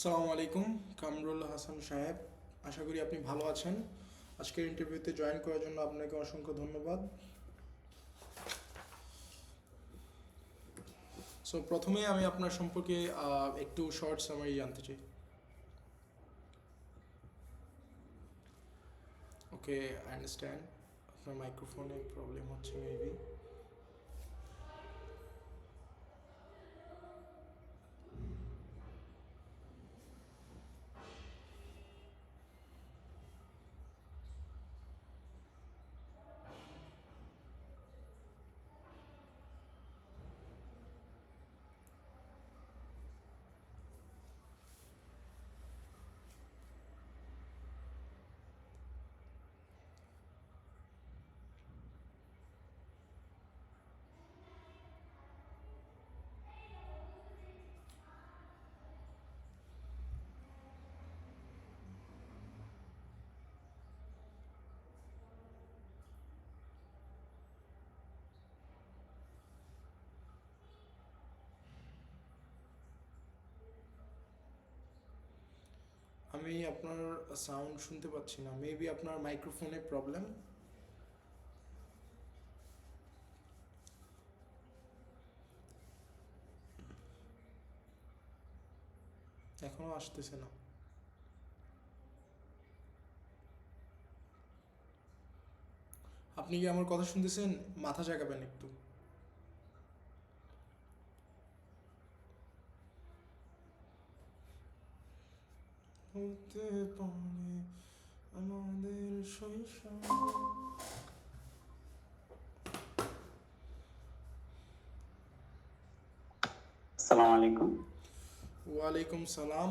আসসালামু আলাইকুম। কামরুল হাসান সাহেব, আশা করি আপনি ভালো আছেন। আজকের ইন্টারভিউতে জয়েন করার জন্য আপনাকে অসংখ্য ধন্যবাদ। সো প্রথমে আমি আপনার সম্পর্কে একটু শর্ট সামারি জানতে চাই। ওকে, আই আন্ডারস্ট্যান্ড। আপনার মাইক্রোফোনে প্রবলেম হচ্ছে মেবি। আমি আপনার সাউন্ড শুনতে পাচ্ছি না, মেবি আপনার মাইক্রোফোনে প্রবলেম। এখনও আসতেছে না। আপনি কি আমার কথা শুনতেছেন? মাথা জাগাবেন একটু। হতে পারে আমাদের শৈশব। আসসালামু আলাইকুম। ওয়ালাইকুম সালাম।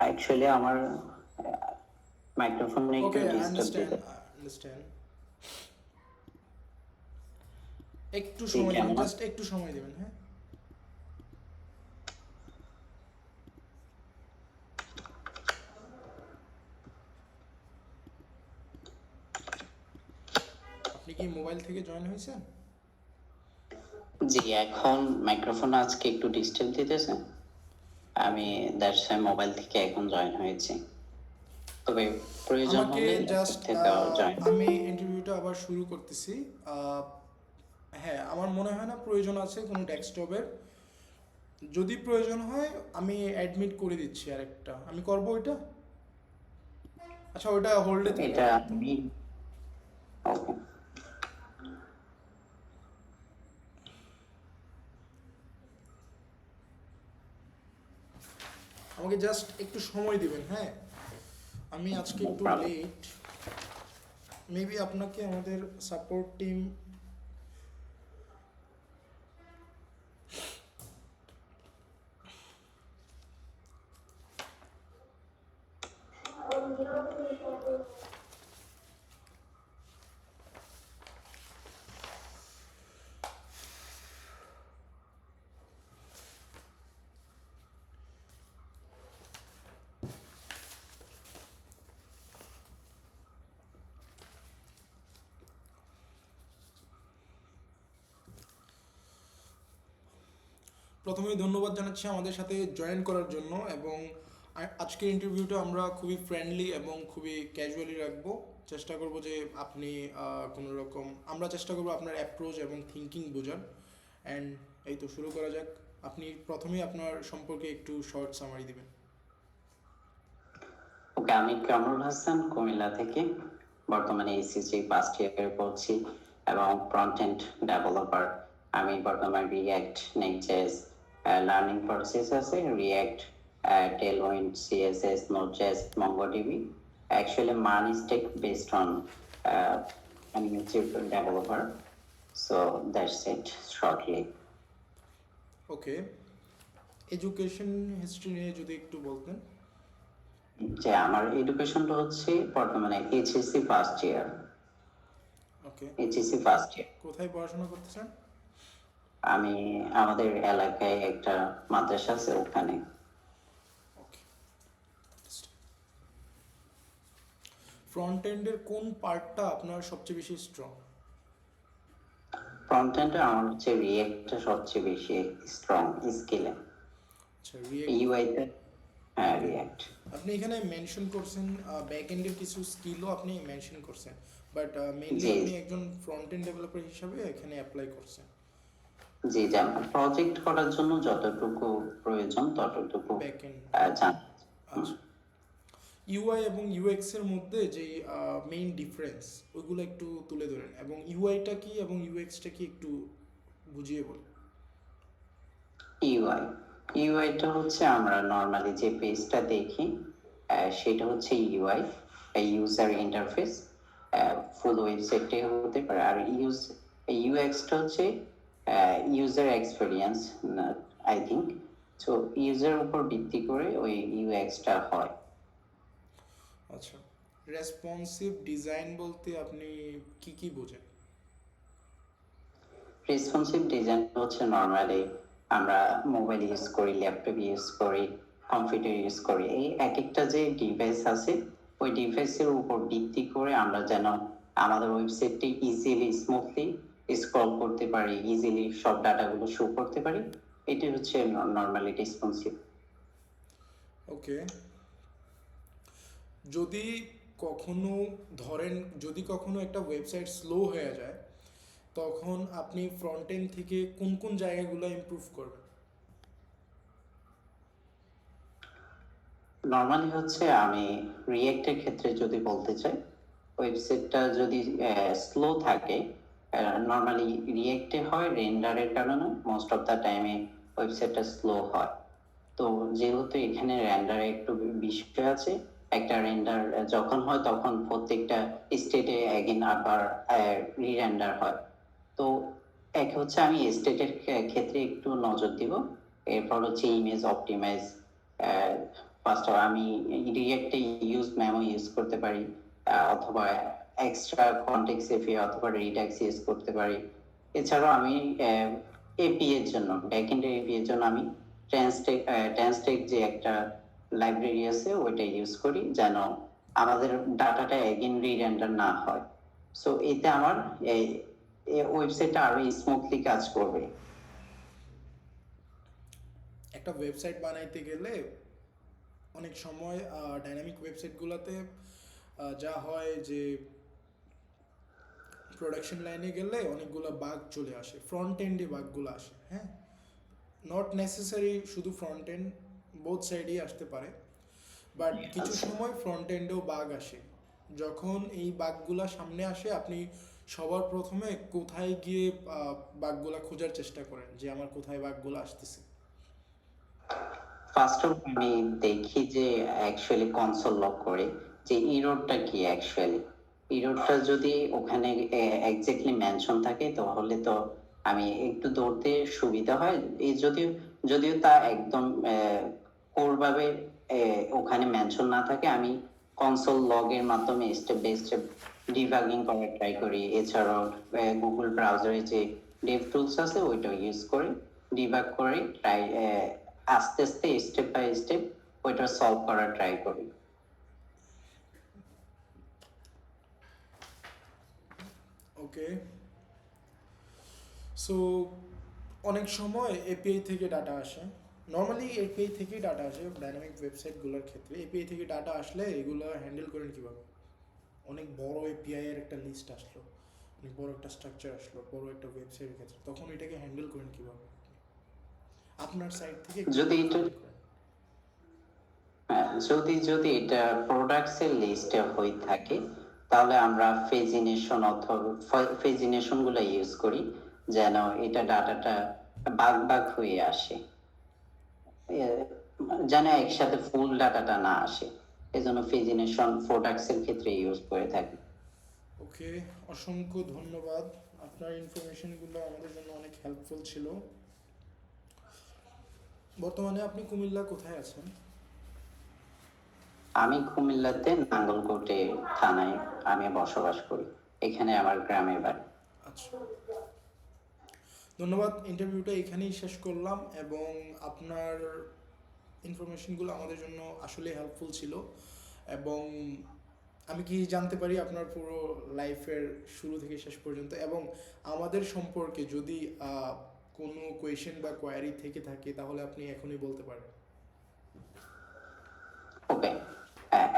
অ্যাকচুয়ালি আমার মাইক্রোফোনে একটু ওকে, আই ডিস্টার্ব আন্ডারস্ট্যান্ড দিতে। আন্ডারস্ট্যান্ড। একটু জি, সময় দেবেন, কেমন জাস্ট আছেন? একটু সময় দেবেন, হ্যাঁ। আপনি কি মোবাইল থেকে জয়েন হয়েছেন? জি, এখন মাইক্রোফোন আজকে একটু ডিস্টার্ব দিতেছে। আমি ওকে, দ্যাটস ওয়াই মোবাইল থেকে এখন জয়েন হয়েছি। তবে প্রয়োজন আমাকে হলে এরপর জাস্ট থেকেও জয়েন। আমি ইন্টারভিউটা আবার শুরু করতেছি। আহ, হ্যাঁ, আমার মনে হয় না প্রয়োজন আছে কোনো ডেস্কটপের। যদি প্রয়োজন হয় আমি অ্যাডমিট করে দিচ্ছি আরেকটা, আমি করবো ওইটা। আচ্ছা, ওইটা হোল্ডে থাক এটা আপাতত। আমি ওকে। আমাকে জাস্ট একটু সময় দিবেন, হ্যাঁ। আমি আজকে নো একটু প্রবলেম। লেট। মেবি আপনাকে আমাদের সাপোর্ট টিম। প্রথমেই ধন্যবাদ জানাচ্ছি আমাদের সাথে জয়েন করার জন্য, এবং আজকের ইন্টারভিউটা আমরা খুবই ফ্রেন্ডলি এবং খুবই ক্যাজুয়ালি রাখবো। চেষ্টা করব যে আপনি কোনো রকম, আমরা চেষ্টা করব আপনার অ্যাপ্রোচ এবং থিঙ্কিং বোঝার। অ্যান্ড এই তো শুরু করা যাক। আপনি প্রথমেই আপনার সম্পর্কে একটু শর্ট সামারি দিবেন। ওকে, আমি কামরুল হাসান, কুমিল্লা থেকে। বর্তমানে এসএসসি ফার্স্ট ইয়ারে পড়ছি এবং ফ্রন্ট এন্ড ডেভেলপার। আমি বর্তমানে রিয়্যাক্ট, নেক্সট.জেএস লার্নিং প্রসেস আছে, React, Tailwind, CSS, NodeJS, MongoDB. Actually মান ইজ টেক বেসড অন আমি হচ্ছে developer. So that's it shortly. Okay, education history নিয়ে যদি একটু বলতেন। যে আমার এডুকেশনটা হচ্ছে বর্তমানে HSC first year. Okay, HSC first year. কোথায় পড়াশোনা করতেছেন? আমি আমাদের এলাকায় একটা মাদ্রাসা আছে ওখানে। ওকে, ফ্রন্ট এন্ডের কোন পার্টটা আপনার সবচেয়ে বেশি স্ট্রং? ফ্রন্ট এন্ডে আমার হচ্ছে রিয়েক্টটা সবচেয়ে বেশি স্ট্রং স্কিলে। আচ্ছা, রিয়েক্ট। ইউআইতে হ্যাঁ রিয়াক্ট। আপনি এখানে মেনশন করছেন ব্যাক এন্ডের কিছু স্কিলও আপনি মেনশন করছেন, বাট মেইনলি জি আপনি একজন ফ্রন্ট এন্ড ডেভেলপার হিসাবে এখানে অ্যাপ্লাই করছেন। জি, যেমন প্রজেক্ট করার জন্য যতটুকু প্রয়োজন ততটুকু ব্যাক এন্ড। জান। হুম। আচ্ছা, ইউআই এবং ইউএক্স এর মধ্যে যে মেইন ডিফারেন্স ওইগুলো একটু তুলে ধরেন, এবং ইউআইটা কি এবং ইউএক্সটা কি একটু বুঝিয়ে বলুন। ইউআই, ইউআইটা হচ্ছে আমরা নর্মালি যে পেজটা দেখি সেটা হচ্ছে ইউআই, ইউজার ইন্টারফেস। ফুল ওয়েবসাইটে হতে পারে। আর ইউএক্সটা হচ্ছে user experience I think. So user উপর ভিত্তি করে ওই ইউএক্সটা হয়। আচ্ছা, রেসপন্সিভ ডিজাইন বলতে আপনি কি কি বোঝেন? রেসপন্সিভ ডিজাইন হচ্ছে নর্মালি আমরা মোবাইল ইউজ করি, ল্যাপটপ ইউজ করি, কম্পিউটার ইউজ করি, এই এক একটা যে ডিভাইস আছে ওই ডিভাইসের উপর ভিত্তি করে আমরা যেন আমাদের ওয়েবসাইটটি ইজিলি স্মুথলি স্ক্রল করতে পারি, ইজিলি সব ডাটাগুলো শো করতে পারি। এটি হচ্ছে নর্মালি রেসপন্সিভ। ওকে, যদি কখনো ধরেন যদি কখনো একটা ওয়েবসাইট স্লো হয়ে যায়, তখন আপনি ফ্রন্ট এন্ড থেকে কোন কোন জায়গাগুলো ইমপ্রুভ করবেন? নর্মালি হচ্ছে আমি রিয়েক্টের ক্ষেত্রে যদি বলতে চাই, ওয়েবসাইটটা যদি স্লো থাকে, নর্মালি রিয়েক্টে হয় রেন্ডারের কারণে মোস্ট অফ দ্য টাইমে ওয়েবসাইটটা স্লো হয়। তো যেহেতু এখানে রেন্ডারে একটু বিষয় আছে, একটা রেন্ডার যখন হয় তখন প্রত্যেকটা স্টেটে এগেন আবার রি-রেন্ডার হয়। তো এক হচ্ছে আমি স্টেটের ক্ষেত্রে একটু নজর দিব। এরপর হচ্ছে ইমেজ অপটিমাইজ। ফার্স্ট আমি রিয়েক্টে ইউজ মেমো ইউজ করতে পারি, অথবা এক্সট্রা কনটেক্সট এফএ অথবা রিডাক্স ইউজ করতে পারি। এছাড়াও আমি এপি এর জন্য, ব্যাকএন্ডের এপি এর জন্য আমি ট্রান্সটেক যে একটা লাইব্রেরি আছে ওইটা ইউজ করি, যেন আমাদের ডাটাটা এগেন রি-রেন্ডার না হয়। সো এতে আমার এই ওয়েবসাইটটা আরো স্মুথলি কাজ করবে। একটা ওয়েবসাইট বানাইতে গেলে অনেক সময় ডাইনামিক ওয়েবসাইটগুলোতে যা হয় যে প্রোডাকশন লাইনে গেলে অনেকগুলো বাগ চলে আসে, ফ্রন্ট এন্ডে বাগগুলো আসে, হ্যাঁ, নট নেসেসারি শুধু ফ্রন্ট এন্ড, বোথ সাইডেই আসতে পারে, বাট কিছু আচ্ছা, সময় ফ্রন্ট এন্ডেও বাগ আসে। যখন এই বাগগুলা সামনে আসে, আপনি সবার প্রথমে কোথায় গিয়ে বাগগুলা খোঁজার চেষ্টা করেন যে আমার কোথায় বাগগুলো আসতেছে? ফার্স্ট অফ আমি দেখি যে অ্যাকচুয়ালি কনসোল লক করে যে ইররটা কি অ্যাকচুয়ালি। ইররটা যদি ওখানে এক্স্যাক্টলি মেনশন থাকে তাহলে তো আমি একটু ধরতে সুবিধা হয়। এই যদিও যদিও তা একদম কোর ভাবে ওখানে মেনশন না থাকে, আমি কনসোল লগের মাধ্যমে স্টেপ বাই স্টেপ ডিবাগিং করার ট্রাই করি। এছাড়াও গুগল ব্রাউজারে যে ডেভ টুলস আছে ওইটা ইউজ করে ডিবাগ করে ট্রাই আস্তে আস্তে স্টেপ বাই স্টেপ ওইটা সলভ করার ট্রাই করি। ওকে, সো অনেক সময় এপিআই থেকে ডাটা আসে, নর্মালি এপিআই থেকেই ডাটা আসে ডাইনামিক ওয়েবসাইটগুলোর ক্ষেত্রে। এপিআই থেকে ডাটা আসলে এগুলো হ্যান্ডেল করেন কীভাবে? অনেক বড় এপিআই এর একটা লিস্ট আসলো, অনেক বড় একটা স্ট্রাকচার আসলো বড় একটা ওয়েবসাইটের ক্ষেত্রে, তখন এটাকে হ্যান্ডেল করেন কীভাবে আপনার সাইড থেকে একটু যদি এটা comment করেন। যদি যদি এটা প্রোডাক্টস এর লিস্টে হয়ে থাকে তাহলে আমরা ফেজিনেশন অথবা ফেজিনেশন গুলো ইউজ করি, যেন এটা ডাটাটা বাগ বাগ হয়ে আসে, যেন একসাথে ফুল ডাটাটা না আসে। এজন্য ফেজিনেশন প্রোডাক্টস এর ক্ষেত্রে ইউজ করে থাকি। ওকে, অসংখ্য ধন্যবাদ, আপনার ইনফরমেশনগুলো আমাদের জন্য অনেক হেল্পফুল ছিল। বর্তমানে আপনি কুমিল্লা কোথায় আছেন? আমি কুমিল্লাতে নাঙ্গলকোটে থানায় আমি বসবাস করি, এখানে আমার গ্রামের বাড়ি। আচ্ছা, ধন্যবাদ। ইন্টারভিউটা এখানেই শেষ করলাম, এবং আপনার ইনফরমেশনগুলো আমাদের জন্য আসলে হেল্পফুল ছিল। এবং আমি কি জানতে পারি আপনার পুরো লাইফের শুরু থেকে শেষ পর্যন্ত, এবং আমাদের সম্পর্কে যদি কোনো কোয়েশ্চেন বা কোয়ারি থেকে থাকে তাহলে আপনি এখনই বলতে পারেন। ওকে,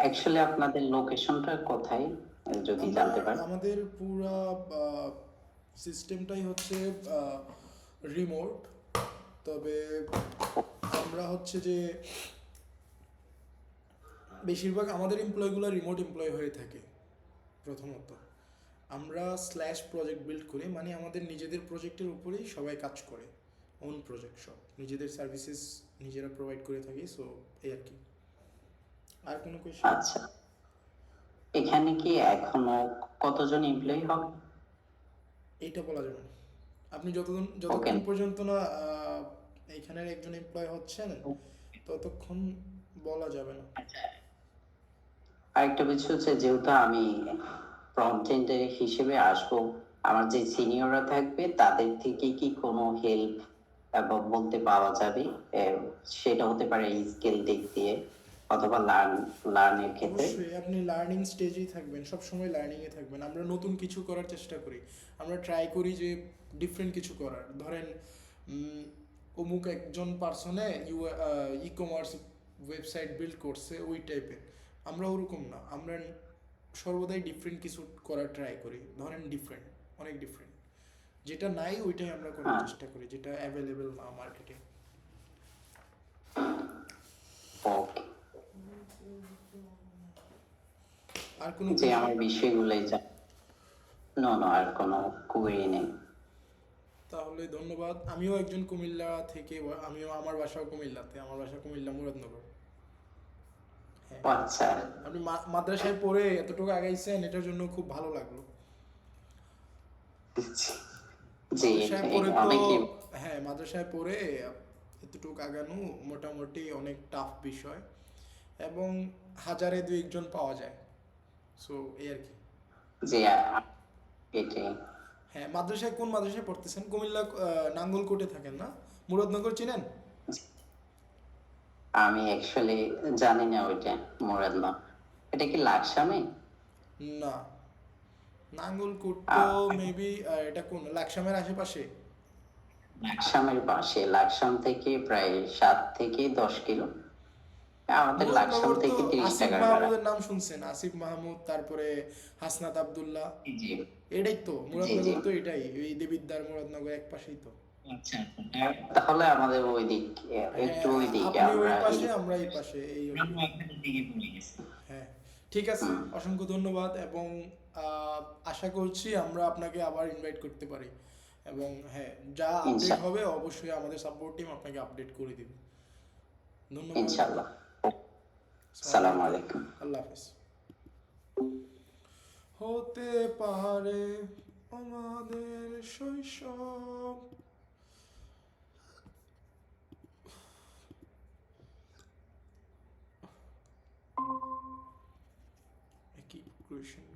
অ্যাকচুয়ালি আপনাদের লোকেশনটা কোথায় যদি আমরা জানতে পারি? আমাদের পুরা সিস্টেমটাই হচ্ছে রিমোট, তবে আমরা হচ্ছে যে বেশিরভাগ আমাদের এমপ্লয়গুলো রিমোট এমপ্লয় হয়ে থাকে। প্রথমত আমরা স্ল্যাশ প্রজেক্ট বিল্ড করি, মানে আমাদের নিজেদের প্রজেক্টের উপরেই সবাই কাজ করে, ওন প্রজেক্ট সব নিজেদের সার্ভিসেস নিজেরা প্রোভাইড করে থাকি। সো এই আর কি। আর কোনো কোয়েশ্চেন? আচ্ছা, এখানে কি এখনো কতজন এমপ্লয়ি হবে? এইটা বলা যাবে না। আপনি ওকে, যতক্ষণ পর্যন্ত না এইখানের একজন এমপ্লয় হচ্ছেন ততক্ষণ বলা যাবে না। আরেকটা বিষয় হচ্ছে, যেহেতু আমি ফ্রন্ট এন্ডের হিসেবে আসবো, আমার যে সিনিয়ররা থাকবে তাদের থেকে কি কোনো হেল্প বা বলতে পাওয়া যাবে? সেটা হতে পারে স্কিল দিক দিয়ে অথবা লার্নের ক্ষেত্রে। অবশ্যই আপনি লার্নিং স্টেজেই থাকবেন, সব সময় লার্নিংয়ে থাকবেন। আমরা নতুন কিছু করার চেষ্টা করি, আমরা ট্রাই করি যে ডিফারেন্ট কিছু করার। ধরেন অমুক একজন পার্সনে ই কমার্স ওয়েবসাইট বিল্ড করছে ওই টাইপের, আমরা ওরকম না। আমরা সর্বদাই ডিফারেন্ট কিছু করার ট্রাই করি। ধরেন ডিফারেন্ট, অনেক ডিফারেন্ট, যেটা নাই ওইটাই আমরা করার হ্যাঁ, চেষ্টা করি, যেটা অ্যাভেলেবেল না মার্কেটে। ওকে, আর কোনো যে কোয়েশ্চেন? আমার বিষয়গুলোই নো নো, আর কোনো কুয়েরি নেই। তাহলে ধন্যবাদ। আমিও একজন কুমিল্লা থেকে, আমিও, আমার বাসাও কুমিল্লাতে, আমার বাসা কুমিল্লা মুরাদনগর। হ্যাঁ, ও আচ্ছা, আপনি মাদ্রাসায় পড়ে এতটুকু আগাইছেন, এটার জন্য খুব ভালো লাগলো। জি, মাদ্রাসায় পড়ে তো, অনেকে হ্যাঁ মাদ্রাসায় পড়ে এতটুকু আগানো মোটামুটি অনেক টাফ বিষয়, এবং হাজারে দুই একজন পাওয়া যায়। সো এই আর কি। যে এটাই। হ্যাঁ, মাদ্রাসায় কোন মাদ্রাসায় পড়তেছেন? কুমিল্লা নাঙ্গলকোটে থাকেন না? মুরাদনগর চিনেন? আমি অ্যাকচুয়ালি জানি না ওইটা মুরাদনগর, এটা কি লাকসামে? না, নাঙ্গলকোট তো আহ, মেবি এটা কোন লাকসামের আশেপাশে? লাকসামের পাশে, লাকসাম থেকে প্রায় 7 থেকে 10 কিলো। আমাদের লাকসাম মুরাদনগর তো থেকে 30 আসিফ টাকার ভাড়া। মাহমুদের নাম শুনছেন? আসিফ মাহমুদ, তারপরে হাসনাত আব্দুল্লাহ, জি এটাই তো জি জি। মুরাদনগর। তো এটাই ওই দেবিদ্বার মুরাদনগর এক পাশেই তো। আচ্ছা, তাহলে আমাদের ওই দিক, একটু হ্যাঁ, ওই দিকে আপনি ওই আমরা পাশে আমরা এই পাশে, এই আর কি। আমরা আপনাদের দিকে পড়ে গেছি। হ্যাঁ, ঠিক আছে, হুম, অসংখ্য ধন্যবাদ। এবং আশা করছি আমরা আপনাকে আবার ইনভাইট করতে পারি। এবং হ্যাঁ, যা আপডেট ইনশাল্লাহ, হবে অবশ্যই আমাদের সাপোর্ট টিম আপনাকে আপডেট করে দিবে। ধন্যবাদ। ইনশাল্লাহ। আসসালামু সালাম আলাইকুম। আলাইকুম। আল্লাহ হাফেজ। হতে পারে আমাদের শৈশব। একই কোয়েশ্চেন।